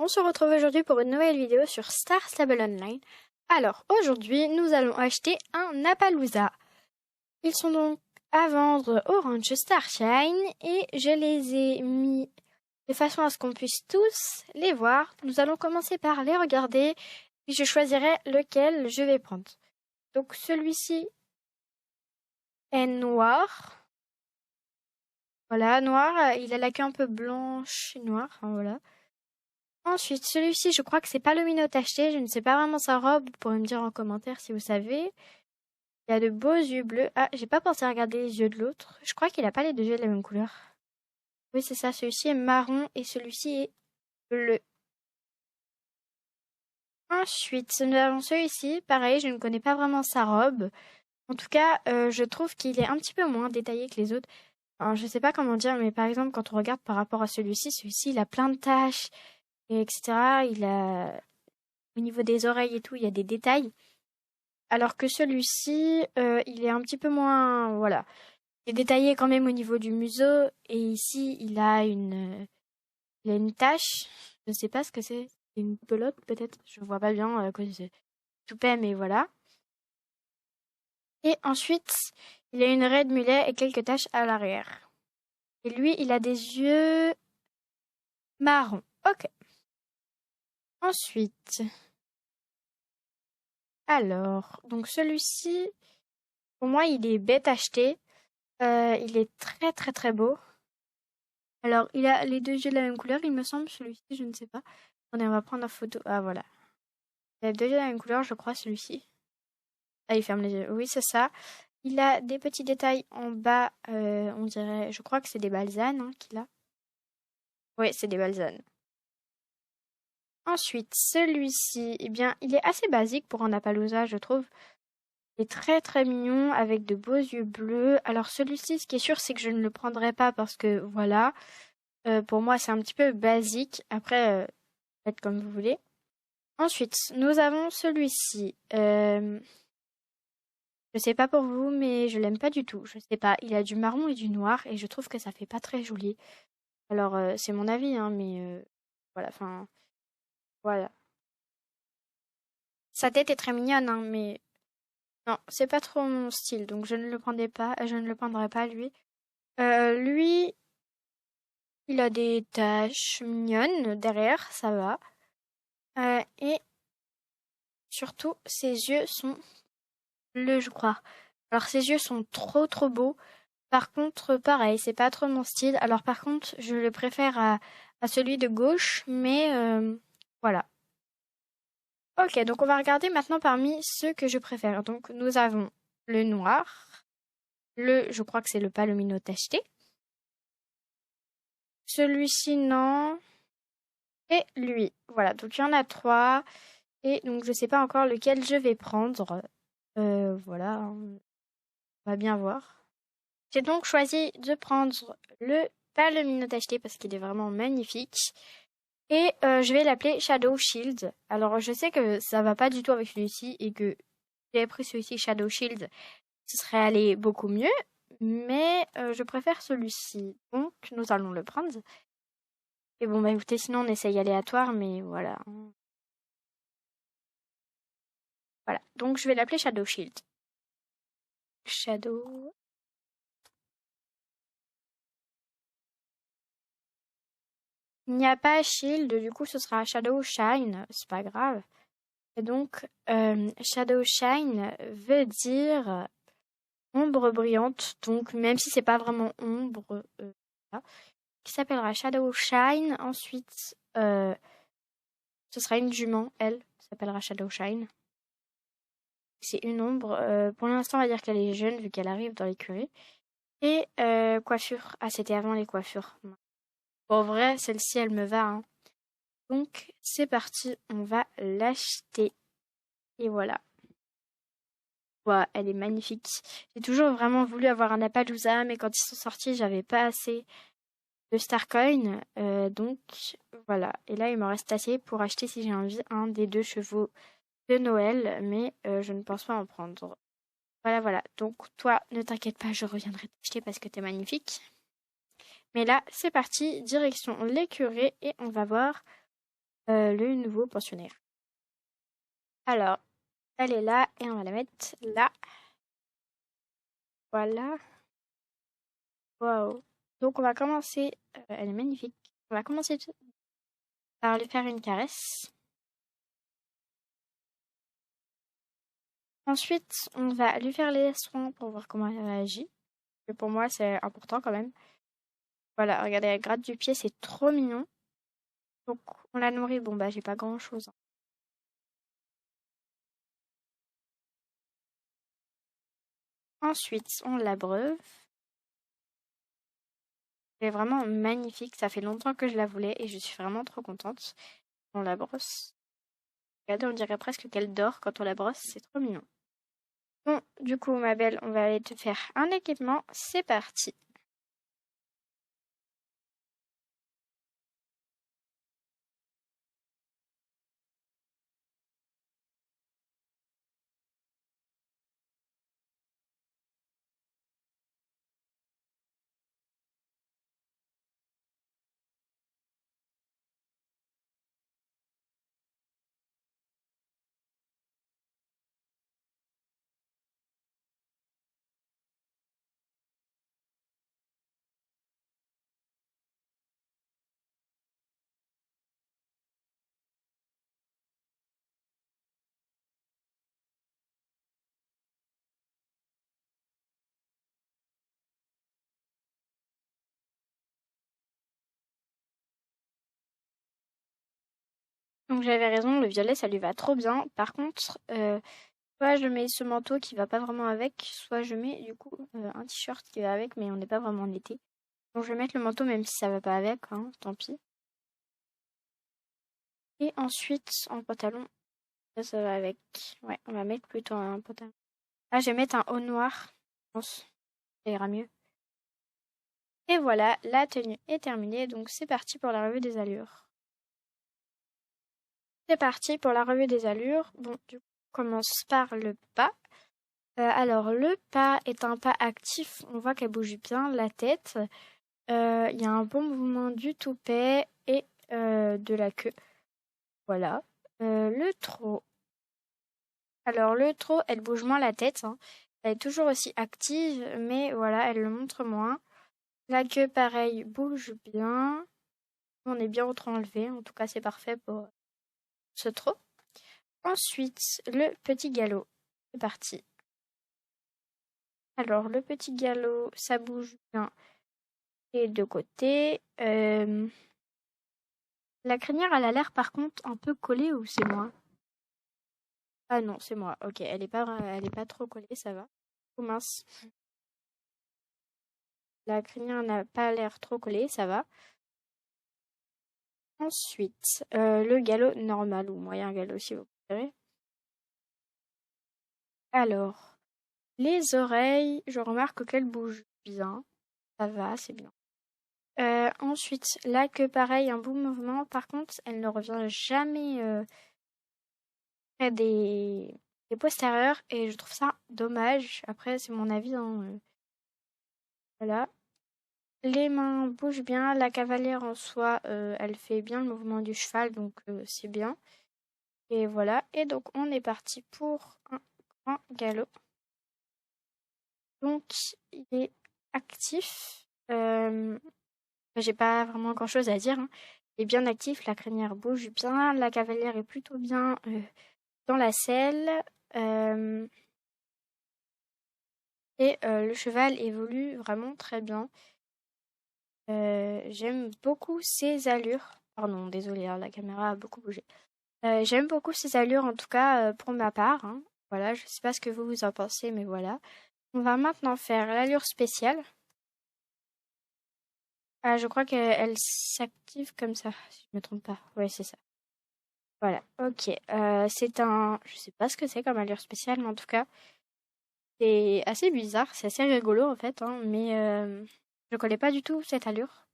se retrouve aujourd'hui pour une nouvelle vidéo sur Star Stable Online. Alors, aujourd'hui, nous allons acheter un Appaloosa. Ils sont donc à vendre au ranch Starshine et je les ai mis de façon à ce qu'on puisse tous les voir. Nous allons commencer par les regarder, puis je choisirai lequel je vais prendre. Donc, celui-ci est noir. Voilà, noir, il a la queue un peu blanche et noire, enfin, voilà. Ensuite, celui-ci, je crois que c'est pas le minot acheté, je ne sais pas vraiment sa robe, vous pourrez me dire en commentaire si vous savez. Il a de beaux yeux bleus. Ah, j'ai pas pensé à regarder les yeux de l'autre. Je crois qu'il a pas les deux yeux de la même couleur. Oui, c'est ça, celui-ci est marron et celui-ci est bleu. Ensuite, nous avons celui-ci, pareil, je ne connais pas vraiment sa robe. En tout cas, je trouve qu'il est un petit peu moins détaillé que les autres. Alors, je sais pas comment dire, mais par exemple, quand on regarde par rapport à celui-ci, il a plein de taches, et etc. Il a, au niveau des oreilles et tout, il y a des détails. Alors que celui-ci, il est un petit peu moins, voilà. Il est détaillé quand même au niveau du museau, et ici, il a une tache. Je sais pas ce que c'est. C'est une pelote, peut-être. Je vois pas bien à cause c'est tout toupet, mais voilà. Et ensuite, il a une raie de mulet et quelques taches à l'arrière. Et lui, il a des yeux marrons. Ok. Ensuite, alors, donc celui-ci, pour moi, il est bête acheté. Il est très très très beau. Alors, il a les deux yeux de la même couleur, il me semble, celui-ci, je ne sais pas. Attendez, on va prendre la photo. Ah, voilà. Il a les deux yeux de la même couleur, je crois, celui-ci. Ah, il ferme les yeux. Oui, c'est ça. Il a des petits détails en bas, on dirait, je crois que c'est des balsanes qu'il a. Oui, c'est des balsanes. Ensuite, celui-ci, eh bien, il est assez basique pour un Appaloosa, je trouve. Il est très très mignon, avec de beaux yeux bleus. Alors celui-ci, ce qui est sûr, c'est que je ne le prendrai pas parce que, voilà, pour moi, c'est un petit peu basique. Après, faites comme vous voulez. Ensuite, nous avons celui-ci. Je sais pas pour vous, mais je l'aime pas du tout. Je sais pas, il a du marron et du noir et je trouve que ça fait pas très joli. Alors, c'est mon avis, hein, mais voilà, enfin, voilà. Sa tête est très mignonne, hein, mais non, c'est pas trop mon style, donc je ne le prendrai pas, je ne le prendrai pas lui. Lui, il a des taches mignonnes derrière, ça va. Et surtout, ses yeux sont bleus, je crois. Alors, ses yeux sont trop trop beaux. Par contre, pareil, c'est pas trop mon style. Alors, par contre, je le préfère à celui de gauche, mais voilà. Ok, donc on va regarder maintenant parmi ceux que je préfère. Donc, nous avons le noir, je crois que c'est le palomino tacheté. Celui-ci, non. Et lui. Voilà, donc il y en a trois. Et donc, je sais pas encore lequel je vais prendre. Voilà, on va bien voir. J'ai donc choisi de prendre le palomino tacheté parce qu'il est vraiment magnifique. Et je vais l'appeler Shadow Shield. Alors, je sais que ça va pas du tout avec celui-ci et que si j'avais pris celui-ci Shadow Shield, ce serait allé beaucoup mieux. Mais je préfère celui-ci. Donc, nous allons le prendre. Et bon, bah écoutez, sinon on essaye aléatoire, mais voilà. Voilà. Donc, je vais l'appeler Shadow Shield. Shadow. Il n'y a pas Shield, du coup, ce sera Shadow Shine. C'est pas grave. Et donc, Shadow Shine veut dire ombre brillante. Donc, même si c'est pas vraiment ombre, voilà. Qui s'appellera Shadow Shine. Ensuite, ce sera une jument, elle, s'appellera Shadow Shine. C'est une ombre. Pour l'instant, on va dire qu'elle est jeune vu qu'elle arrive dans l'écurie. Et coiffure. Ah, c'était avant les coiffures. Bon, en vrai, celle-ci, elle me va. Hein. Donc, c'est parti. On va l'acheter. Et voilà. Ouais, elle est magnifique. J'ai toujours vraiment voulu avoir un Appaloosa, mais quand ils sont sortis, j'avais pas assez de Starcoin. Donc, voilà. Et là, il me reste assez pour acheter, si j'ai envie, un des deux chevaux de Noël, mais je ne pense pas en prendre. Voilà, voilà. Donc, toi, ne t'inquiète pas, je reviendrai t'acheter parce que t'es magnifique. Mais là, c'est parti, direction l'écurie et on va voir le nouveau pensionnaire. Alors, elle est là et on va la mettre là. Voilà. Waouh. Donc on va commencer, elle est magnifique. On va commencer par lui faire une caresse. Ensuite, on va lui faire les soins pour voir comment elle réagit. Et pour moi, c'est important quand même. Voilà, regardez, elle gratte du pied, c'est trop mignon. Donc on la nourrit. Bon bah j'ai pas grand chose. Ensuite, on l'abreuve. Elle est vraiment magnifique. Ça fait longtemps que je la voulais et je suis vraiment trop contente. On la brosse. Regardez, on dirait presque qu'elle dort quand on la brosse. C'est trop mignon. Bon, du coup, ma belle, on va aller te faire un équipement. C'est parti. Donc j'avais raison, le violet, ça lui va trop bien. Par contre, soit je mets ce manteau qui va pas vraiment avec, soit je mets du coup un t-shirt qui va avec, mais on n'est pas vraiment en été. Donc je vais mettre le manteau même si ça va pas avec, hein, tant pis. Et ensuite, en pantalon, ça va avec. Ouais, on va mettre plutôt un pantalon. Ah, je vais mettre un haut noir, je pense. Ça ira mieux. Et voilà, la tenue est terminée, donc c'est parti pour la revue des allures. C'est parti pour la revue des allures. Bon, du coup, on commence par le pas. Alors, le pas est un pas actif. On voit qu'elle bouge bien la tête. Il y a un bon mouvement du toupet et de la queue. Voilà. Le trot. Alors, le trot, elle bouge moins la tête, hein. Elle est toujours aussi active, mais voilà, elle le montre moins. La queue, pareil, bouge bien. On est bien autre enlevé. En tout cas, c'est parfait pour ce trot. Ensuite, le petit galop. C'est parti. Alors, le petit galop, ça bouge bien des deux côtés. La crinière, elle a l'air par contre un peu collée ou c'est moi? Ah non, c'est moi. Ok, elle est pas trop collée, ça va. Oh mince. La crinière n'a pas l'air trop collée, ça va. Ensuite, le galop normal ou moyen galop si vous préférez. Alors, les oreilles, je remarque qu'elles bougent bien. Ça va, c'est bien. Ensuite, là que pareil, un beau mouvement. Par contre, elle ne revient jamais près des postérieurs et je trouve ça dommage. Après, c'est mon avis, hein. Voilà. Les mains bougent bien. La cavalière en soi, elle fait bien le mouvement du cheval, donc c'est bien. Et voilà. Et donc, on est parti pour un grand galop. Donc, il est actif. J'ai pas vraiment grand-chose à dire, hein. Il est bien actif. La crinière bouge bien. La cavalière est plutôt bien dans la selle. Et le cheval évolue vraiment très bien. J'aime beaucoup ses allures. Pardon, désolée, hein, la caméra a beaucoup bougé. J'aime beaucoup ses allures, en tout cas pour ma part, hein. Voilà, je sais pas ce que vous en pensez, mais voilà. On va maintenant faire l'allure spéciale. Ah, je crois qu'elle s'active comme ça, si je me trompe pas. Ouais, c'est ça. Voilà, ok. C'est un... Je sais pas ce que c'est comme allure spéciale, mais en tout cas, c'est assez bizarre. C'est assez rigolo, en fait, hein, mais je connais pas du tout cette allure.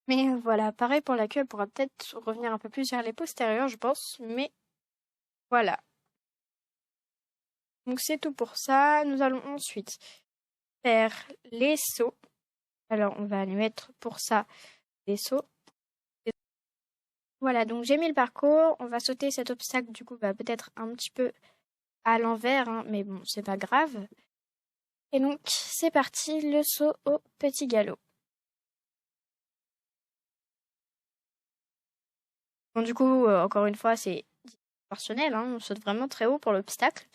Mais voilà, pareil pour la queue, elle pourra peut-être revenir un peu plus vers les postérieurs, je pense. Mais voilà. Donc c'est tout pour ça. Nous allons ensuite faire les sauts. Alors on va aller mettre pour ça les sauts. Voilà, donc j'ai mis le parcours. On va sauter cet obstacle, du coup, peut-être un petit peu à l'envers, hein, mais bon, c'est pas grave. Et donc, c'est parti, le saut au petit galop. Bon, du coup, encore une fois, c'est proportionnel, hein, on saute vraiment très haut pour l'obstacle.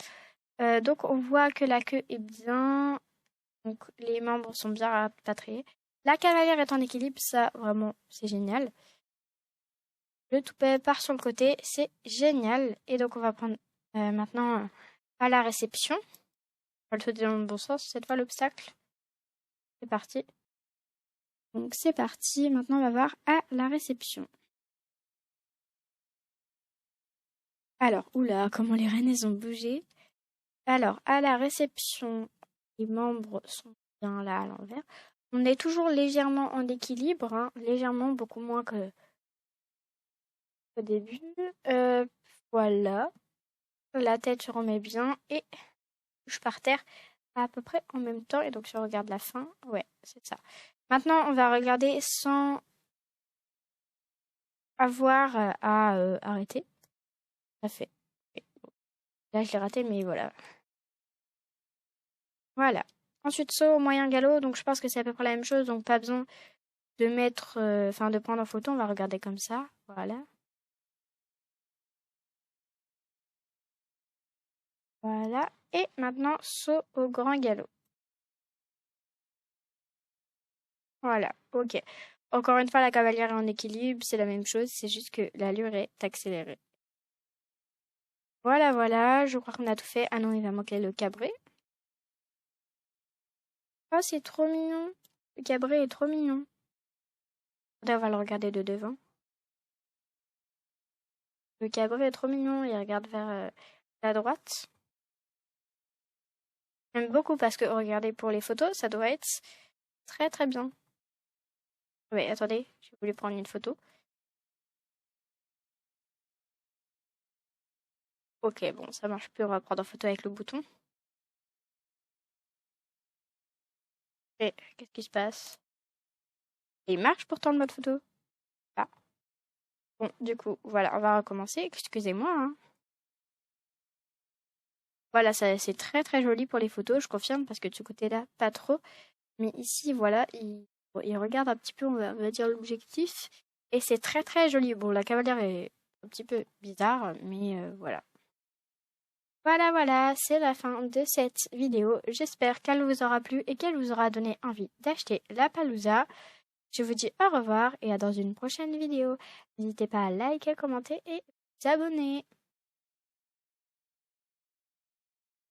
Donc, on voit que la queue est bien, donc les membres sont bien rapatriés. La cavalière est en équilibre, ça, vraiment, c'est génial. Le toupet part sur le côté, c'est génial. Et donc, on va prendre maintenant à la réception. On va le sauter dans le bon sens, cette fois, l'obstacle. C'est parti. Donc, c'est parti. Maintenant, on va voir à la réception. Alors, oula, comment les rênes ont bougé. Alors, à la réception, les membres sont bien là à l'envers. On est toujours légèrement en équilibre, hein, légèrement, beaucoup moins qu'au début. Voilà. La tête se remet bien et je par terre à peu près en même temps. Et donc, si on regarde la fin, ouais, c'est ça. Maintenant, on va regarder sans avoir à arrêter. Ça fait. Là, je l'ai raté, mais voilà. Voilà. Ensuite, saut au moyen galop. Donc, je pense que c'est à peu près la même chose. Donc, pas besoin de mettre, de prendre en photo. On va regarder comme ça. Voilà. Voilà. Et maintenant, saut au grand galop. Voilà. Ok. Encore une fois, la cavalière est en équilibre. C'est la même chose. C'est juste que l'allure est accélérée. Voilà, voilà. Je crois qu'on a tout fait. Ah non, il va manquer le cabré. Oh, c'est trop mignon. Le cabré est trop mignon. On va le regarder de devant. Le cabré est trop mignon. Il regarde vers la droite. J'aime beaucoup parce que, regardez, pour les photos, ça doit être très très bien. Oui, attendez, j'ai voulu prendre une photo. Ok, bon, ça marche plus. On va prendre en photo avec le bouton. Et qu'est-ce qui se passe? Il marche pourtant le mode photo. Ah. Bon, du coup, voilà, on va recommencer. Excusez-moi, hein. Voilà, ça c'est très très joli pour les photos, je confirme, parce que de ce côté-là, pas trop. Mais ici, voilà, il regarde un petit peu, on va dire, l'objectif. Et c'est très très joli. Bon, la cavalière est un petit peu bizarre, mais voilà. Voilà, voilà, c'est la fin de cette vidéo. J'espère qu'elle vous aura plu et qu'elle vous aura donné envie d'acheter la Palooza. Je vous dis au revoir et à dans une prochaine vidéo. N'hésitez pas à liker, commenter et vous abonner.